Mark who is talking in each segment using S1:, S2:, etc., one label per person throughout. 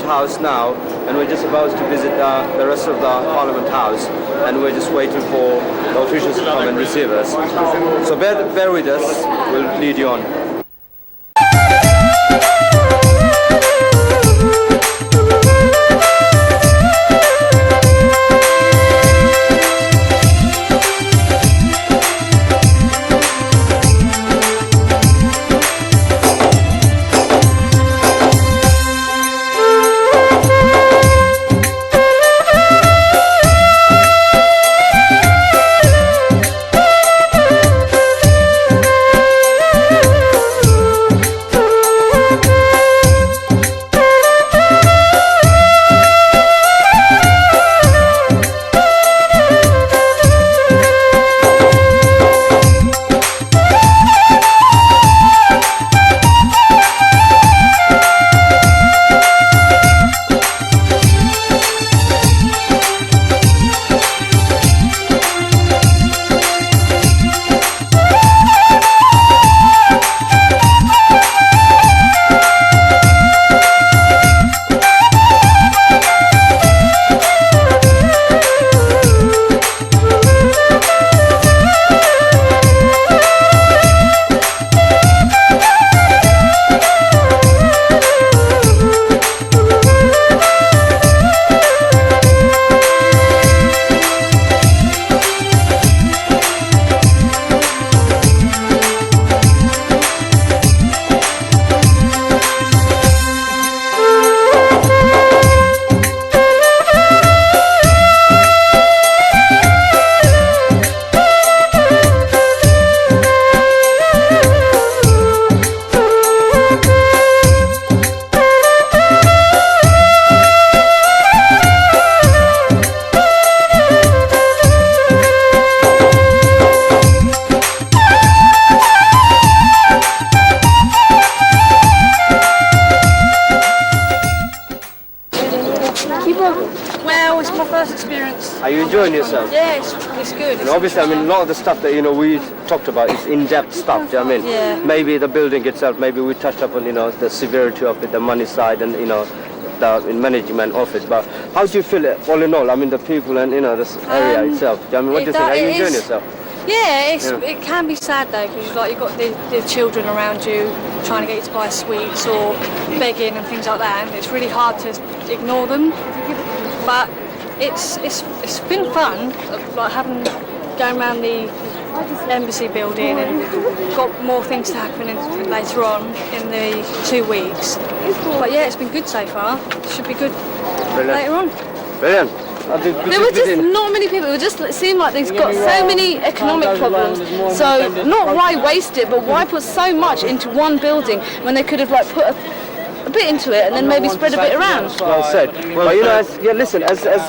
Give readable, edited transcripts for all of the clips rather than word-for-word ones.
S1: House now, and we're just about to visit the rest of the Parliament House, and we're just waiting for the officials to come and receive us. So bear with us, we'll lead you on.
S2: Well, it's my first experience.
S1: Are you enjoying yourself?
S2: Yeah, it's good.
S1: And obviously, I mean, a lot of the stuff that, we talked about is in-depth stuff, do you know what I mean?
S2: Yeah.
S1: Maybe the building itself, maybe we touched upon, the severity of it, the money side and, the management of it. But how do you feel it, all in all? I mean, the people and, this area itself. Do you know what I mean, what do you think? Are you enjoying yourself?
S2: Yeah, it can be sad though, because you've got the children around you trying to get you to buy sweets or begging and things like that, and it's really hard to ignore them. But it's been fun, like going around the embassy building, and got more things to happen later on in the 2 weeks. But yeah, it's been good so far. Should be good later on.
S1: Brilliant.
S3: There were just not many people. It just seemed like they've got so many economic problems. So not why waste it, but why put so much into one building when they could have put a bit into it and then maybe spread a bit around.
S1: Well said. But as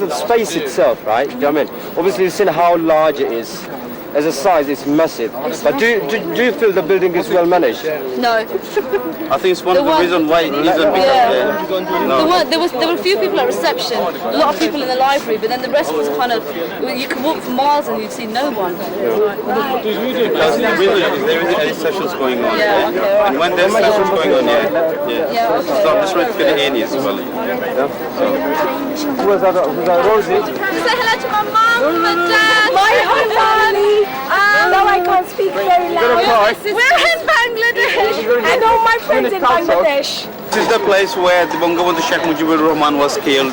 S1: the space itself, right? Do you know what I mean? Obviously, you've seen how large it is. As a size, it's massive. But do you feel the building is well managed?
S3: No.
S4: I think it's one of the reasons why it isn't because
S3: there were a few people at reception, a lot of people in the library, but then the rest was kind of, you could walk for miles and you'd see no one.
S4: because there is any sessions going on.
S3: Yeah, okay, right.
S4: And when there's sessions going on,
S3: Yeah, okay.
S4: So I'm just trying to fit it in as well.
S1: Who's that, Rosie?
S3: Say hello to my mum and dad. My whole family.
S5: No, I can't speak very loud.
S3: We're in Bangladesh.
S5: And all my friends in Bangladesh.
S4: This is the place where the Bangabandhu Sheikh Mujibur Rahman was killed.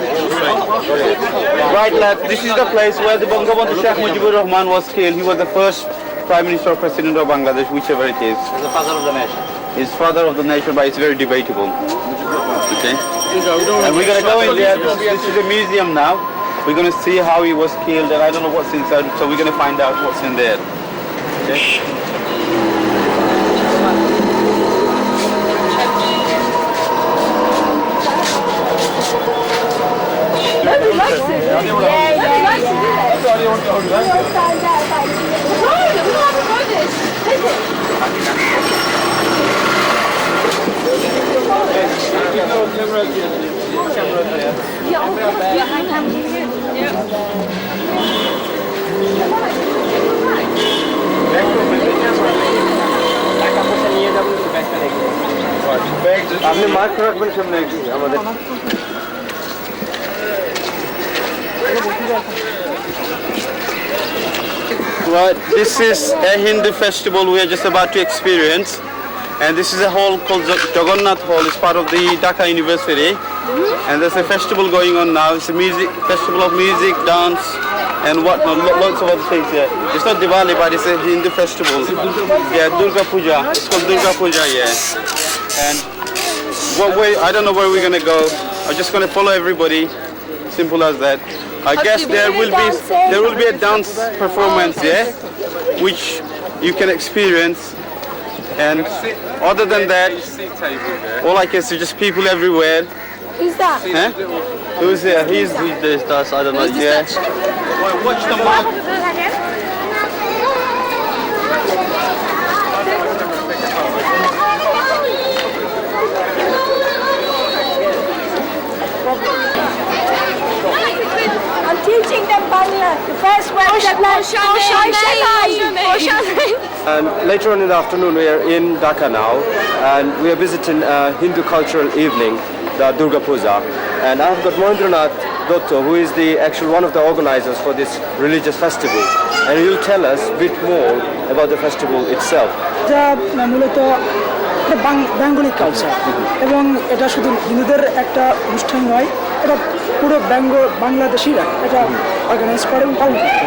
S4: Right left, this is the place where the Bangabandhu Sheikh Mujibur Rahman was killed. He was the first Prime Minister or President of Bangladesh, whichever it is.
S1: He's the father of the nation.
S4: He's father of the nation, but it's very debatable. Okay? And we're going to go in there. This is a museum now. We're going to see how he was killed, and I don't know what's inside, so we're going to find out what's in there. Okay?
S5: Nobody likes it. Yeah.
S1: আপনি mark রাখবেন সামনে আমাদের
S4: Right, this is a Hindu festival we are just about to experience, and this is a hall called Jagannath Hall. It's part of the Dhaka University, and there's a festival going on now. It's a festival of music, dance, and whatnot. Lots of other things here. It's not Diwali, but it's a Hindu festival. Yeah, Durga Puja. It's called Durga Puja. Yeah, and what way? I don't know where we're gonna go. I'm just gonna follow everybody. Simple as that. I guess there will be a dance performance, yeah, which you can experience. And other than that, all I can see just people everywhere.
S5: Who's that?
S4: Huh? Who's there? He's this does, I don't know. Yeah. Watch the mark.
S5: I'm teaching them Bangla. The first word that
S1: And later on in the afternoon, we are in Dhaka now, and we are visiting Hindu cultural evening, the Durga Puja. And I've got Mohendranath Dotto, who is the actual one of the organizers for this religious festival, and he'll tell us a bit more about the festival itself.
S6: এটা মূলত Bengali culture এবং এটা শুধু হিন্দুদের একটা অনুষ্ঠান নয়, এটা পুরো বাংলাদেশিরা এটা অর্গানাইজ করে এবং পালন করে।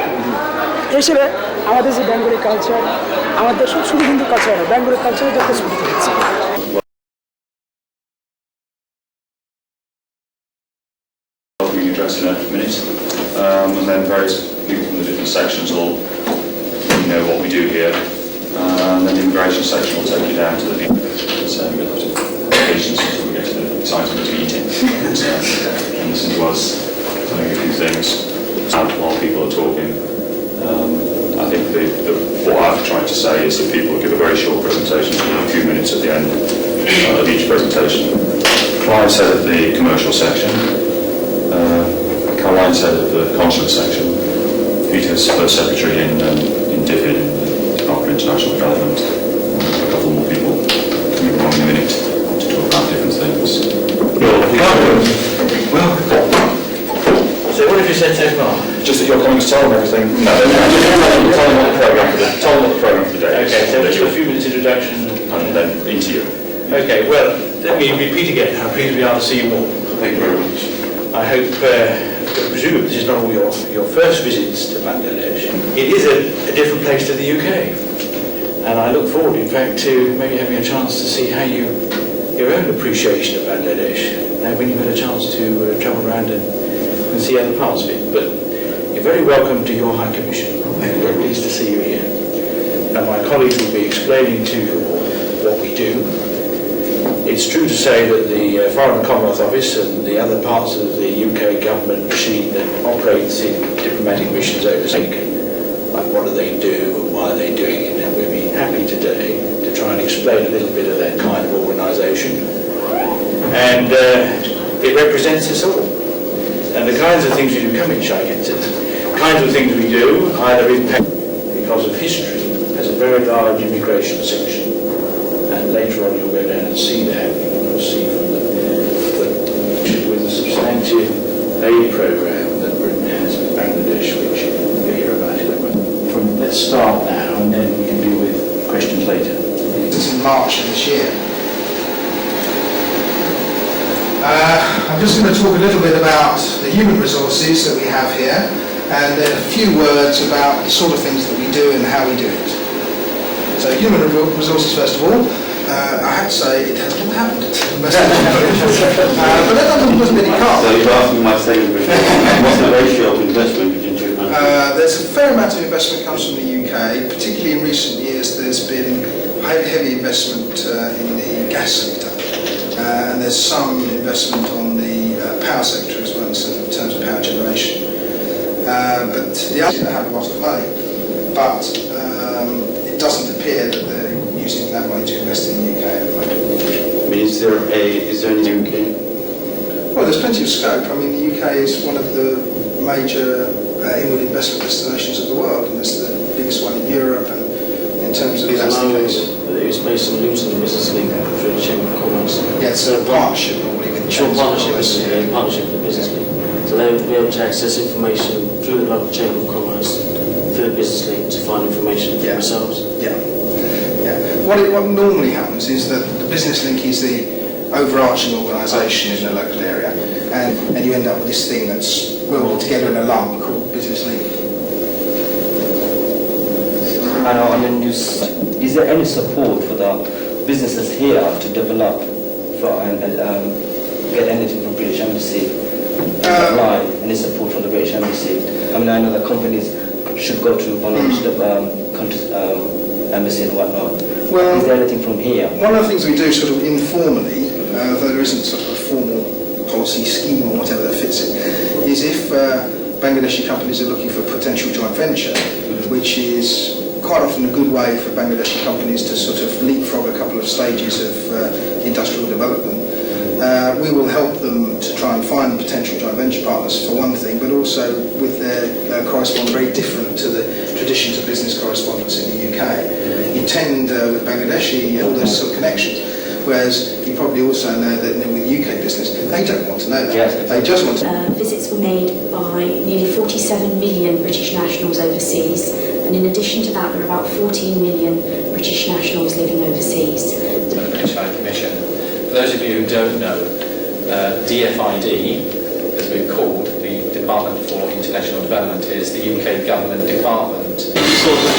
S6: এই হিসেবে আমাদের যে বেঙ্গলি কালচার, আমাদের শুধু হিন্দু কালচার নয়, বেঙ্গলি কালচারে যত স্মৃতি হচ্ছে।
S7: Address in a minute, and then various people from the different sections will know what we do here, and then the immigration section will take you down to the so we'll have to patience until we get to the excitement of eating and listen to us telling a few things while people are talking. I think what I've tried to say is that people will give a very short presentation, a few minutes at the end of each presentation. Clive's head of the commercial section, Caroline's head of the consulate section, Peter's first secretary in DFID, in the Department of International Development, a couple more people coming along in a minute to talk about different things. Well,
S8: so what have you said so far?
S7: just that you're coming to tell them everything. No, tell them what the programme for the day is.
S8: Okay, so do a few minutes introduction
S7: And then into you.
S8: Okay, well, let me repeat again how pleased we are to see you all.
S7: Thank you very much.
S8: I hope, presumably this is not all your first visits to Bangladesh. It is a different place to the UK. And I look forward, in fact, to maybe having a chance to see how your own appreciation of Bangladesh, now when you've had a chance to travel around and see other parts of it. But you're very welcome to your High Commission. I'm very pleased to see you here. And my colleagues will be explaining to you what we do. It's true to say that the Foreign and Commonwealth Office and the other parts of the UK government machine that operates in diplomatic missions overseas, like what do they do and why are they doing it, and we'll be happy today to try and explain a little bit of that kind of organisation. And it represents us all. And the kinds of things we do, come in, Shaykh, kinds of things we do, either impact because of history, has a very large immigration section. And later on you'll go down and see that. You'll see from with the substantive aid programme that Britain has with Bangladesh, which you'll hear about it. Let's start now and then we can deal with questions later.
S9: It's in March of this year. I'm just going to talk a little bit about the human resources that we have here, and then a few words about the sort of things that we do and how we do it. So human resources first of all. I have to say it has not happened. But that doesn't really count.
S7: So you're asking my statement, what's the ratio of investment between two countries?
S9: There's a fair amount of investment comes from the UK, particularly in recent years there's been heavy investment in the gas sector. And there's some investment on the power sector as well, so in terms of power generation. But the others have a lot of money, but it doesn't appear that they're using that money to invest in the UK at the moment.
S7: I mean, is there any UK?
S9: Well, there's plenty of scope. I mean, the UK is one of the major inward investment destinations of the world, and it's the biggest one in Europe, and in terms of that's the case.
S8: It's based in Luton, Mitalee, through the Chamber of Commerce.
S9: Yeah, it's a partnership normally with the
S8: Partnership with the Business League.
S10: So they would be able to access information through the local Chamber of Commerce, through the business link to find information for themselves.
S9: Yeah. What normally happens is that the business link is the overarching organisation in the local area, and you end up with this thing that's welded together in a lump called business link.
S1: I know, I mean, is there any support for the businesses here to develop and get anything from British Embassy? Apply any support from the British Embassy? I mean, I know that companies should go to one of the countries' embassy and whatnot.
S9: Well,
S1: is there anything from here?
S9: One of the things we do sort of informally, though there isn't sort of a formal policy scheme or whatever that fits it, is if Bangladeshi companies are looking for potential joint venture, which is quite often a good way for Bangladeshi companies to sort of leapfrog a couple of stages of industrial development. We will help them to try and find potential joint venture partners for one thing, but also with their correspond very different to the traditions of business correspondence in the UK. You tend with Bangladeshi all those sort of connections, whereas you probably also know that with UK business they don't want to know that.
S1: Yes.
S9: They just want to.
S11: Visits were made by nearly 47 million British nationals overseas, and in addition to that there are about 14 million British nationals living overseas.
S12: The British High Commission. For those of you who don't know, DFID, as we're called, the Department for International Development, is the UK government department.
S2: Are you filming?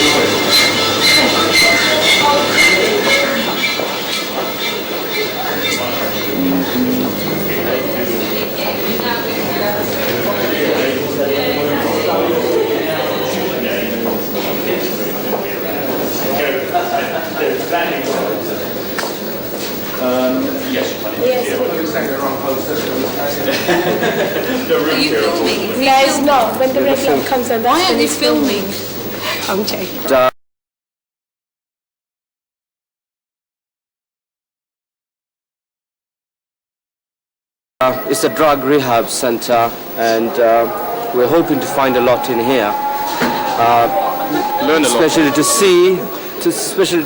S5: Guys, no. When the red light comes on,
S2: Why are they filming?
S5: I'm joking.
S1: It's a drug rehab center, and we're hoping to find a lot in here.
S4: Learn a lot.
S1: Especially to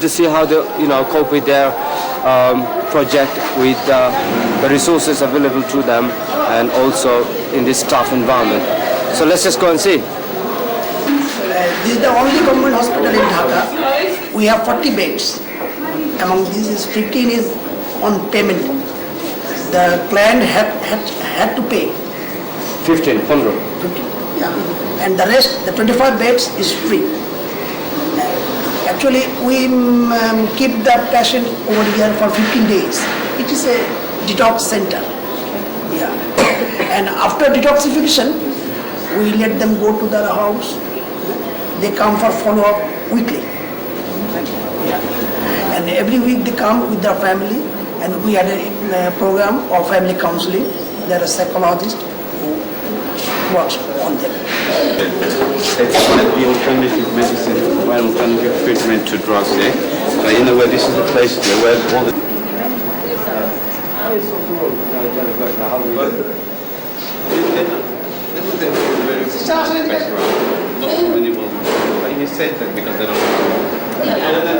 S1: see how they, cope with their project, with the resources available to them, and also in this tough environment. So let's just go and see.
S13: This is the only government hospital in Dhaka. We have 40 beds. Among these, 15 is on payment. The client had to pay.
S1: 1,500.
S13: 15, yeah. And the rest, the 25 beds is free. Actually, we keep the patient over here for 15 days. It is a detox center. Yeah. And after detoxification, we let them go to their house. They come for follow-up weekly. Yeah. And every week they come with their family, and we had a program of family counseling. There are psychologists who works on them.
S4: It's one of the alternative medicine, one alternative treatment to drugs, But in a way, this is the place where all the... He said that because they don't know.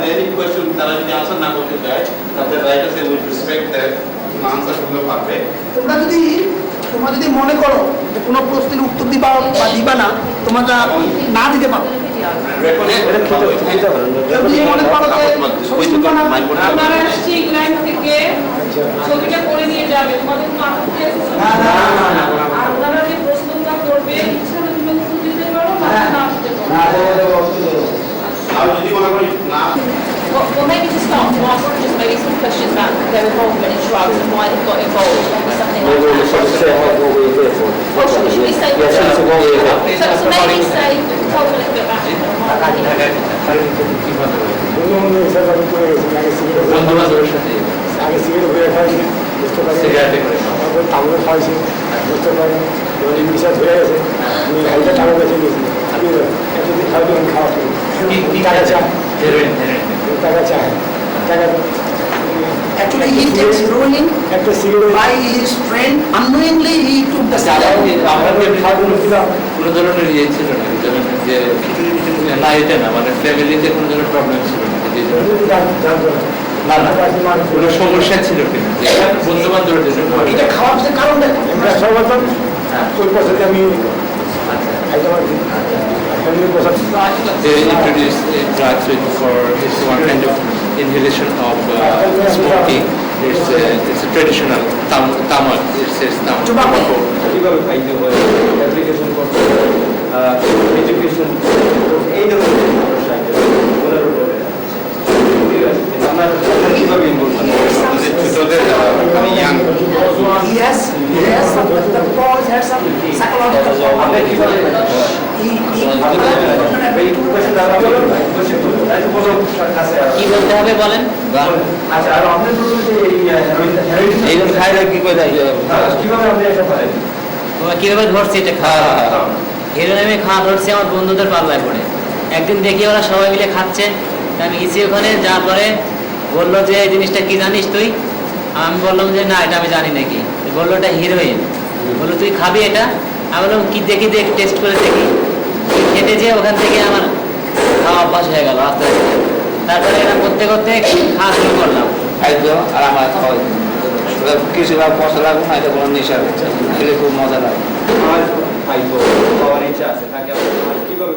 S4: Any question that I answer now to that, the writer say we respect that answer from the public.
S13: তোমরা যদি মনে করো যে কোনো প্রশ্নের উত্তর দিবা বা দিবা না, তোমরা না দিতে পারো। যদি মনে করো যে
S3: আপনারা ঠিক লাইন থেকে ছবিটা করে নিয়ে যাবে, তোমাদের কোনো আপত্তি আছে? আপনারা যে প্রশ্নগুলো করবে ইচ্ছা হলে তুমি উত্তর দিতে পারো বা না দিতে পারো।
S11: Well, maybe to start, to ask just maybe some questions about their involvement in drugs and why they got involved. Maybe something like that. Well, should we say? So maybe say, talk a little bit about it.
S13: Actually, he takes heroin by his friend. Unknowingly, he took the
S12: কোনো ধরনের ইয়ে ছিল না, যে না এটা না, মানে ফ্যামিলিতে কোনো ধরনের প্রবলেম ছিল না, কোনো সমস্যা ছিল কিনা, বন্ধু বান্ধবের জন্য
S13: এটা খাওয়ার যে কারণ
S6: ওই প্রসেসে আমি
S8: They introduced drugs for this one kind of inhalation of smoking. It's a traditional tamak. It says tobacco.
S1: কিভাবে খাইতে হয় অ্যাপ্লিকেশন করতে এডুকেশন এই ধরনের সমস্যা ওনার উপরে ঠিক আছে আপনার কিভাবে involve
S4: young.
S13: Yes, the boys had some psychological
S11: কি বলতে হবে বলেন
S1: আচ্ছা আর আপনার প্রথমে যে এই খাইলে কি করে যায় কিভাবে আপনি এটা করেন
S11: তোমরা কিভাবে ধরছি এটা খাওয়া হেরোইন আমি খাওয়া ধরছি আমার বন্ধুদের পাল্লায় পড়ে একদিন দেখি ওরা সবাই মিলে খাচ্ছে আমি গেছি ওখানে যাওয়ার পরে বললো যে এই জিনিসটা কি জানিস তুই আমি বললাম যে না এটা আমি জানি নাকি বললো এটা হিরোইন বললো তুই খাবি এটা আমি বললাম কি দেখি দেখ টেস্ট করে দেখি খেতে যেয়ে ওখান থেকে আমার খাওয়া অভ্যাস হয়ে গেল আস্তে আস্তে তারপরে এটা করতে করতে খাওয়া শুরু করলাম
S14: খাইতো আর আমার খাওয়াই কিছু মশলা না এটা কোনো নেশা খেলে খুব মজা লাগে
S1: খাইতো খাওয়ার ইচ্ছা আছে তাকে কিভাবে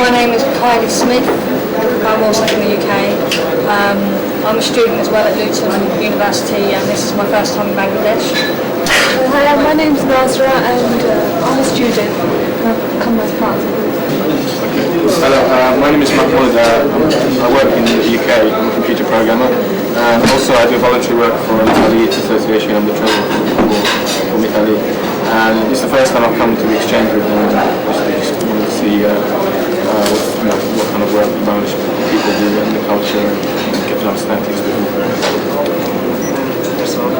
S2: My name is Kylie Smith. I'm also from the UK. I'm a student as well at Luton University, and this is my first time in Bangladesh.
S3: Hi, my name's Nazra and I'm a student. I've come as part of the group.
S15: Hello, my name is Mahmoud. I work in the UK. I'm a computer programmer. Also, I do voluntary work for Mitalee Association. I'm the trainer for Mitalee. And it's the first time I've come to exchange with them. I just wanted to see what kind of work Bangladesh people do and the culture and get to understand things a bit more. That's all.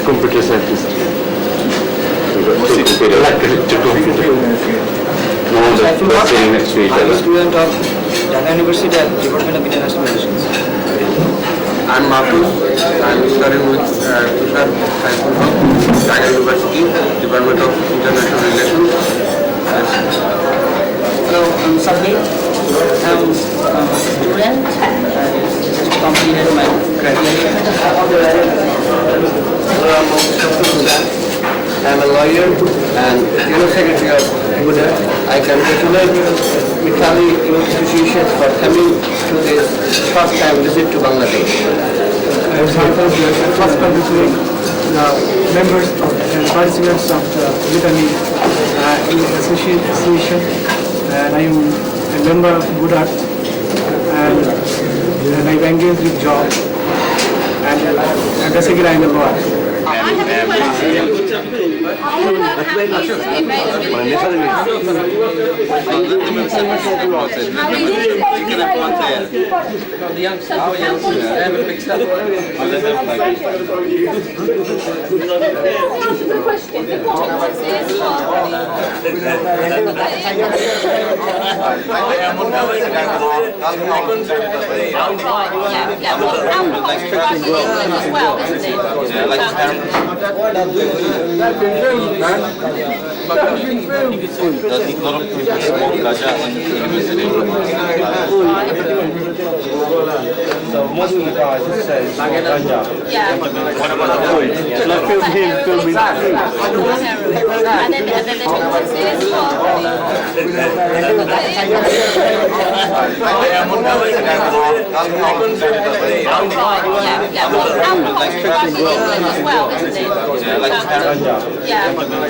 S15: Computer scientist. What's it?
S14: I'm a student of Dhaka University at Department of International Relations.
S15: I'm Mahmoud. I'm studying with Tushar Dhaka University, Department of International Relations.
S11: Hello, I'm Sabri. I'm a student. Just completed my graduation.
S14: I'm a lawyer and General Secretary of Buddha. I congratulate Mitalee Association for coming to this first time visit to Bangladesh.
S6: I first congratulate the members and participants of the Mitalee Association, and I am a member of Buddha, and I've engaged with job, and basically I'm a lawyer.
S1: So most of the guys just say it's not ganja.
S11: Yeah.
S1: What about the boys? Like filming.
S11: And then the differences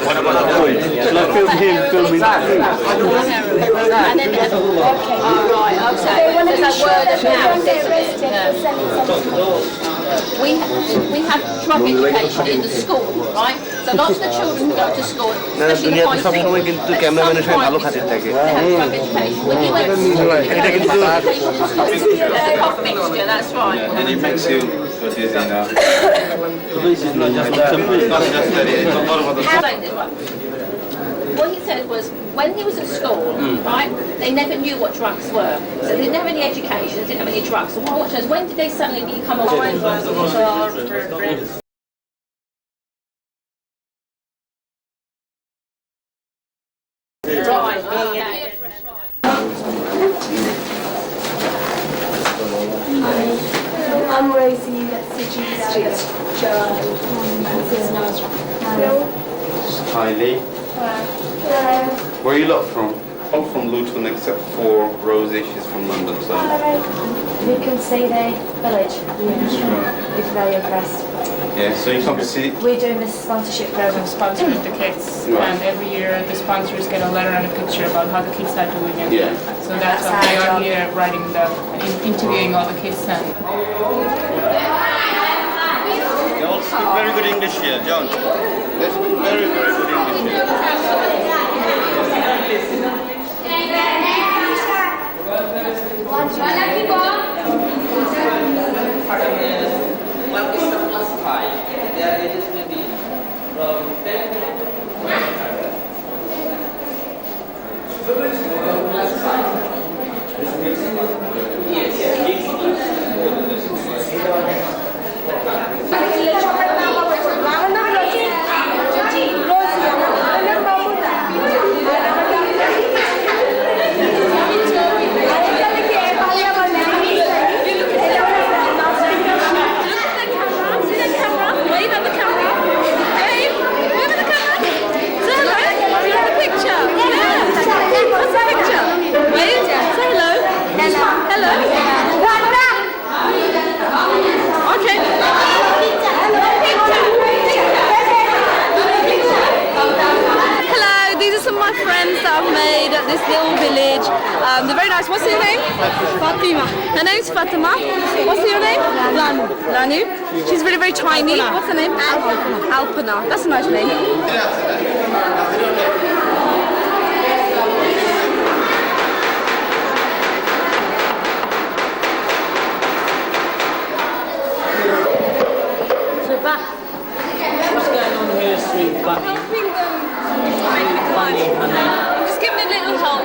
S1: What about the boys? Like filming.
S11: And then right, okay. There's that word of mouth, isn't it? We have drug education in the school, right? So lots of the children who go to school, especially the high school, they have drug education. When you went to school, it's a cough mixture, that's right.
S4: And it makes you what is in
S1: This is not just that.
S11: What he said was, when he was at school, right, they never knew what drugs were. So they didn't have any education, they didn't have any drugs. So what was, when did they suddenly become aware of drugs? Right, yeah.
S4: Hi Lee. Where are you lot from? I'm from Luton, except for Rosie, she's from London, so.
S16: We can see the village. It's very impressed.
S4: Yeah, so you come to see.
S16: We're doing this sponsorship program.
S17: Sponsoring the kids, and every year the sponsors get a letter and a picture about how the kids are doing it.
S4: Yeah.
S17: So that's why we are here writing interviewing all the kids and.
S4: You all speak very good English here, John. They speak very, very good English here.
S18: One is the plus 5. Their ages may be from 10 to 100. Plus 5. Yes,
S3: this little village. They're very nice. What's your name? Fatima. Her name's Fatima. What's your name? Lanu. Lanu. She's really very tiny. What's her name? Alpana. That's a nice name.
S10: What's going on here, sweet bunny? Bunny, honey.
S3: Just give me a little help.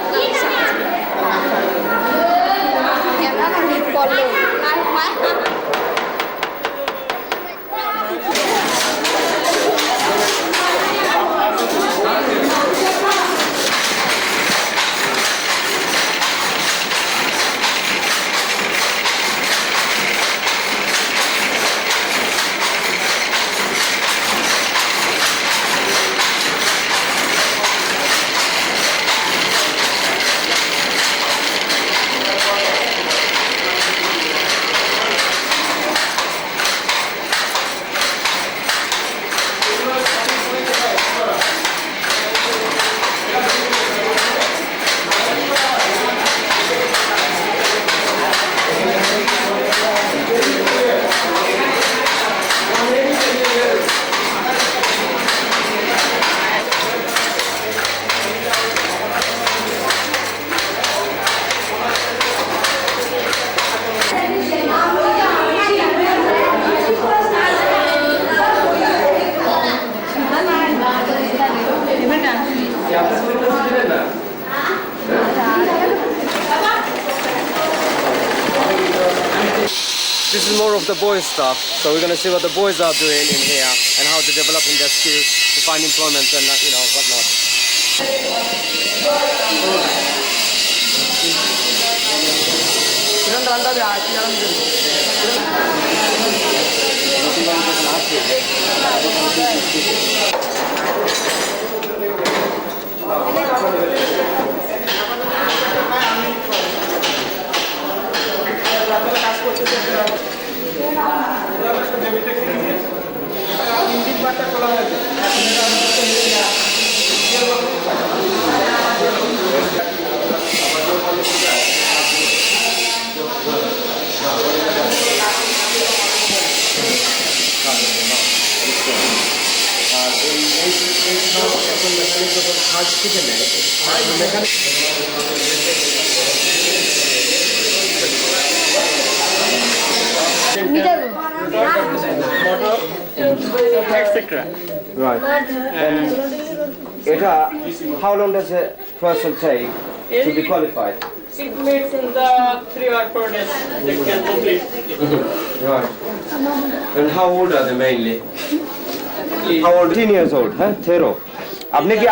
S1: This is more of the boys stuff, so we're going to see what the boys are doing in here and how they're developing their skills to find employment and whatnot. Right. And how long does a person take to be qualified?
S17: It means in the 3 or 4 days they can complete.
S1: Right. And how old are they mainly? How old? 10 years old, huh? 13. আপনি কি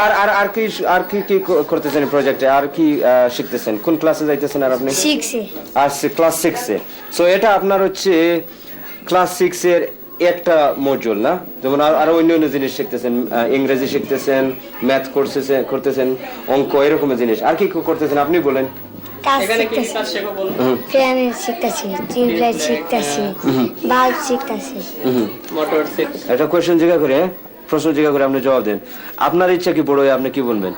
S1: আর কি করতেছেন প্রজেক্টে আর কি শিখতেছেন কোন ক্লাসে যাইতেছেন আর আপনি
S19: 6 এ
S1: আর ক্লাস 6 এ সো এটা আপনার হচ্ছে ক্লাস 6 এর একটা মডিউল না, যেমন আরো অন্য জিনিস শিখতেছেন, ইংরেজি শিখতেছেন, ম্যাথ করতেছেন, অঙ্ক এরকমের জিনিস। আর কি করতেছেন আপনি বলেন?
S16: ফ্যান শিখতেছি, টিউবলাইট শিখতেছি, বাল্ব শিখতেছি।
S1: একটা কোয়েশ্চেন জিজ্ঞাসা করে, প্রশ্ন জিজ্ঞাসা করে আপনি জবাব দেন। আপনার ইচ্ছা কি বড় হয়ে আপনি কি বলবেন?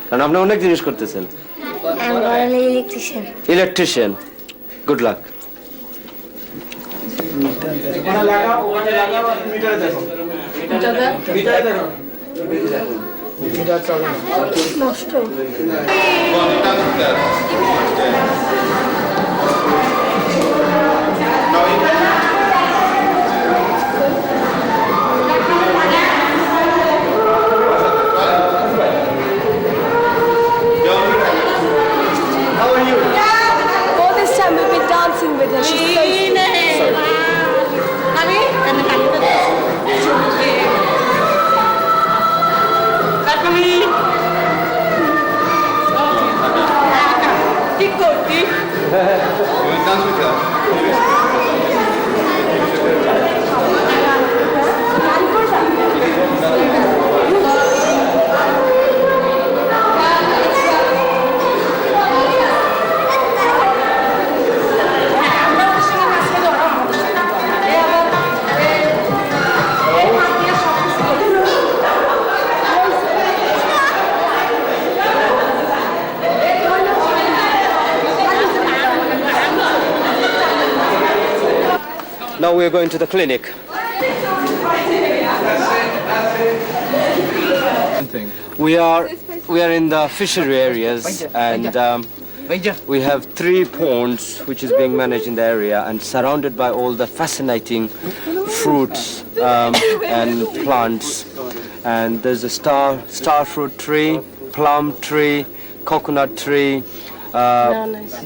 S1: কারণ আপনি অনেক জিনিস করতেছেন। Electrician. Good luck.
S5: All this time we've been dancing with her. She's so sweet.
S1: Now we are going to the clinic. We are in the fishery areas, and we have 3 ponds which is being managed in the area and surrounded by all the fascinating fruits and plants. And there's a star fruit tree, plum tree, coconut tree,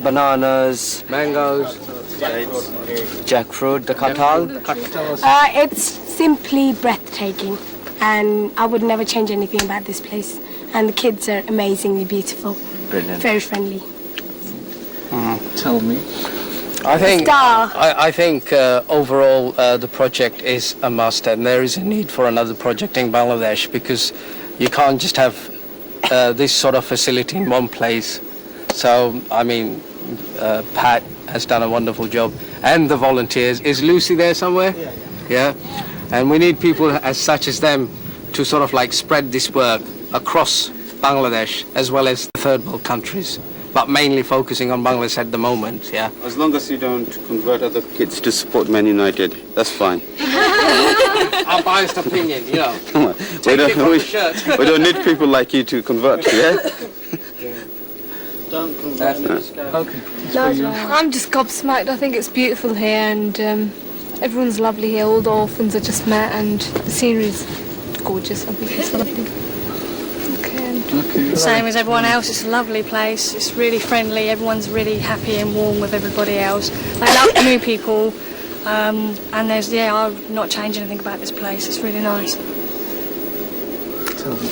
S1: bananas, mangoes, jackfruit, the katal.
S5: It's simply breathtaking, and I would never change anything about this place. And the kids are amazingly beautiful.
S1: Brilliant.
S5: Very friendly.
S19: Tell me. I think overall the project is a must, and there is a need for another project in Bangladesh, because you can't just have this sort of facility in one place. So, I mean, Pat has done a wonderful job, and the volunteers. Is Lucy there somewhere? Yeah. And we need people as such as them to sort of like spread this work across Bangladesh as well as the third world countries, but mainly focusing on Bangladesh at the moment. Yeah.
S4: As long as you don't convert other kids to support Man United, that's fine.
S19: Our biased opinion, you know.
S4: Come on. We don't need people like you to convert, yeah?
S2: I'm just gobsmacked. I think it's beautiful here, and everyone's lovely here. All the orphans are just met, and the scenery's gorgeous. I think it's lovely. Same as everyone else. It's a lovely place. It's really friendly. Everyone's really happy and warm with everybody else. I love the new people, and I'll not change anything about this place. It's really nice.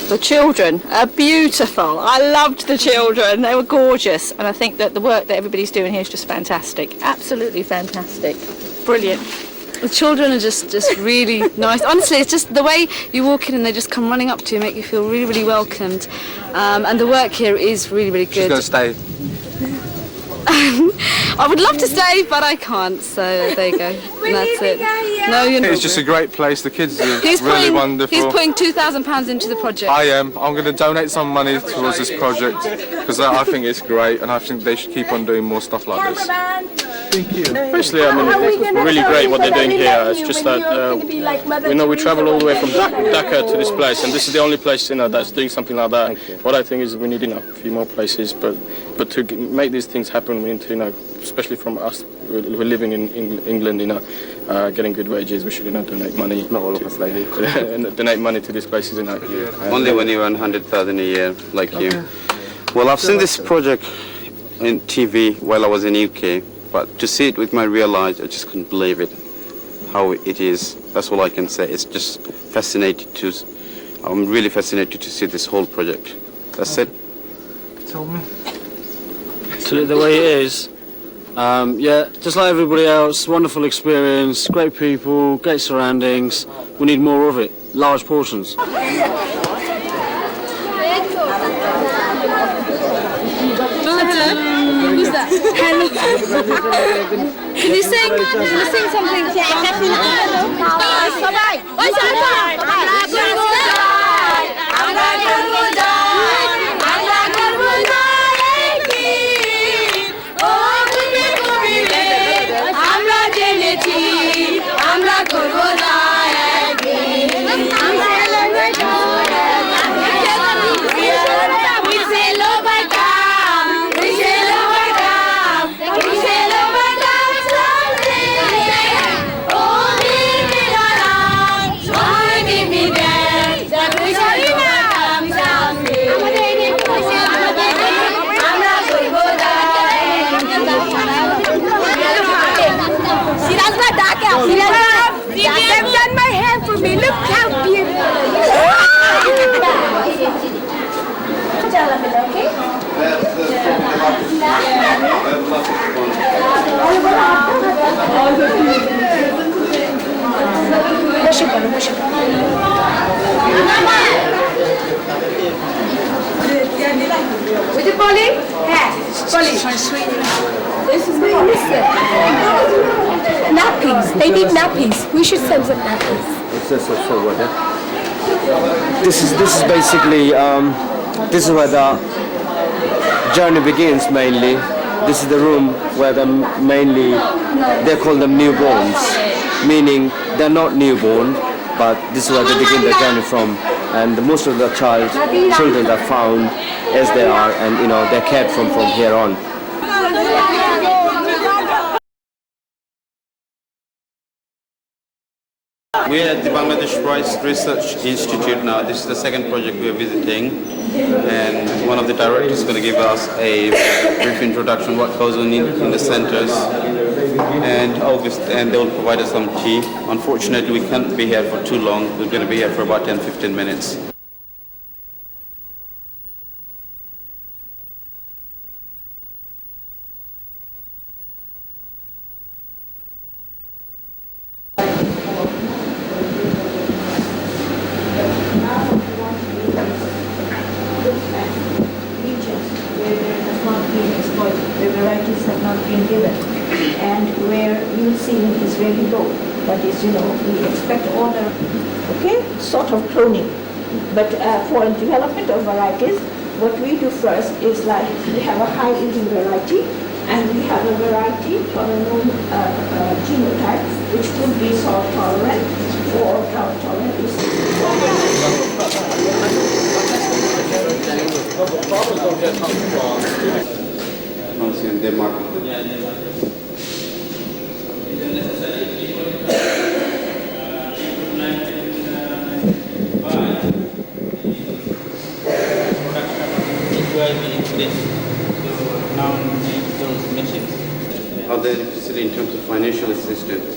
S11: The children are beautiful. I loved the children. They were gorgeous, and I think that the work that everybody's doing here is just fantastic. Absolutely fantastic. Brilliant.
S3: The children are just really nice. Honestly, it's just the way you walk in and they just come running up to you, make you feel really, really welcomed. And the work here is really, really good.
S15: She's going to stay.
S3: I would love to stay, but I can't. So there you go. And that's it. No, you're not.
S15: It's just a great place. The kids are really wonderful.
S3: He's putting £2,000 into the project.
S15: I am. I'm going to donate some money towards this project because I think it's great, and I think they should keep on doing more stuff like this.
S19: Thank you. Especially, I mean, it's really great what they're doing here. It's just that we travel all the way from Dhaka to this place, and this is the only place that's doing something like that. What I think is we need a few more places, but to make these things happen, we need to especially from us, we're living in England, getting good wages. We should donate money.
S4: Not all of us like this.
S19: Donate money to these places.
S4: Only when you earn 100,000 a year, like you. Well, I've seen this project in TV while I was in UK, but to see it with my real eyes, I just couldn't believe it. How it is. That's all I can say. It's just fascinating I'm really fascinated to see this whole project. That's it.
S19: Tell me.
S20: So the way it is, Yeah, just like everybody else, wonderful experience, great people, great surroundings. We need more of it, large portions.
S3: Who's that? Hello. Can you sing something?
S5: They've done my hair for me. Look how beautiful. With the Polly? Yeah. Polly. This is my listen. Nappies. They need nappies. We should send some nappies.
S1: So what? This is basically this is where the journey begins mainly. This is the room where they call them newborns, meaning they're not newborn, but this is where they begin their journey from. And most of the children are found as they are, and they're cared from here on.
S4: We are at the Bangladesh Rice Research Institute now. This is the second project we are visiting, and one of the directors is going to give us a brief introduction what goes on in the centers, and they will provide us some tea. Unfortunately, we can't be here for too long. We're going to be here for about 10-15 minutes.
S21: Sort of cloning. But for development of varieties, what we do first is like we have a high yielding variety, and we have a variety for a known genotype which could be salt tolerant or drought tolerant.
S4: Are there facility in terms of financial assistance?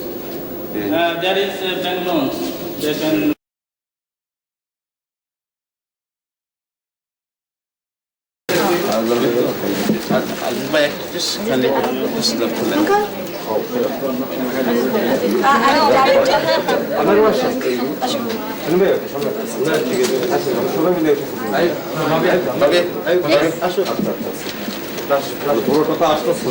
S18: There is bank loans. They can.
S1: পুরোটা তো আসতেছে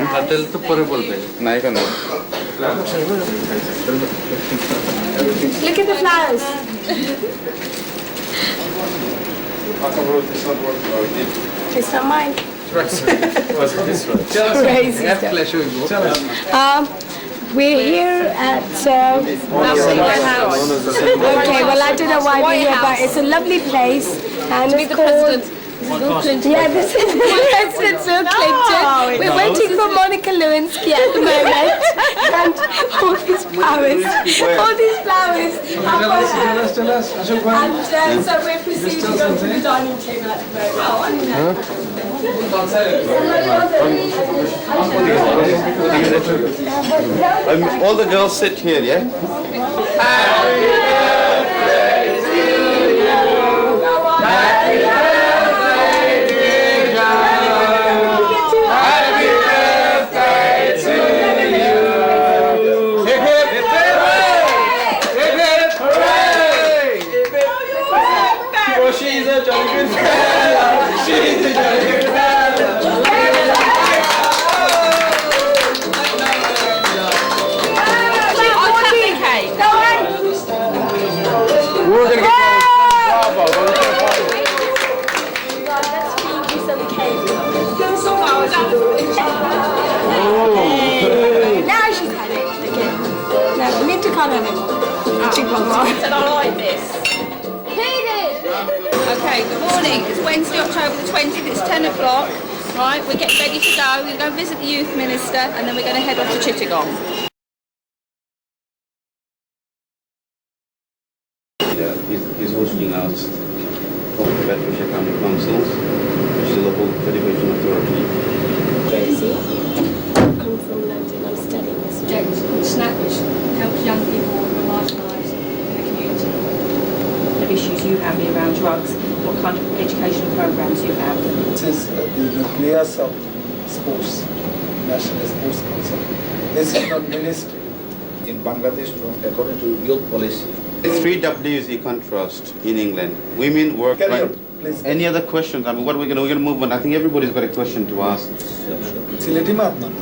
S1: না
S15: তো পরে বলবে না এখানে
S5: Look at the flowers. It's not mine. Crazy stuff. We're here at okay, well I don't know why we're here, but it's a lovely place, and it's called yeah, this is President Bill Clinton. We're waiting for Monica Lewinsky at the moment, and all these flowers are for her. And so we're proceeding on to the dining table at the moment.
S4: All the girls sit here, yeah?
S18: She's a jolly good fella. She's a jolly good fella.
S15: We're going to get
S5: Now she's had it again. No, we need to cut her anymore.
S11: And I like this. Okay, good morning. It's Wednesday, October the 20th. It's 10 o'clock. Right, we're getting ready to go. We're going to go visit the Youth Minister and then we're going to head off to Chittagong.
S4: He's hosting us from the Bedfordshire County Council, which is the local education authority.
S5: Crazy. Come from London, I'm studying this
S2: Project called SNAP, which helps young people who are marginalised in the community.
S11: The issues you have here around drugs, what kind of educational programs you have?
S7: It is the nucleus of sports, National Sports Council. This is not ministry. In Bangladesh, according to youth policy.
S4: The 3 Ws you can't trust in England. Women, work, right? Any other questions? I mean, what are we going to move on? I think everybody's got a question to ask.
S7: Sileti mat na to.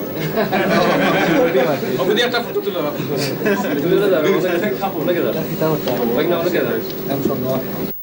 S7: I'm from North.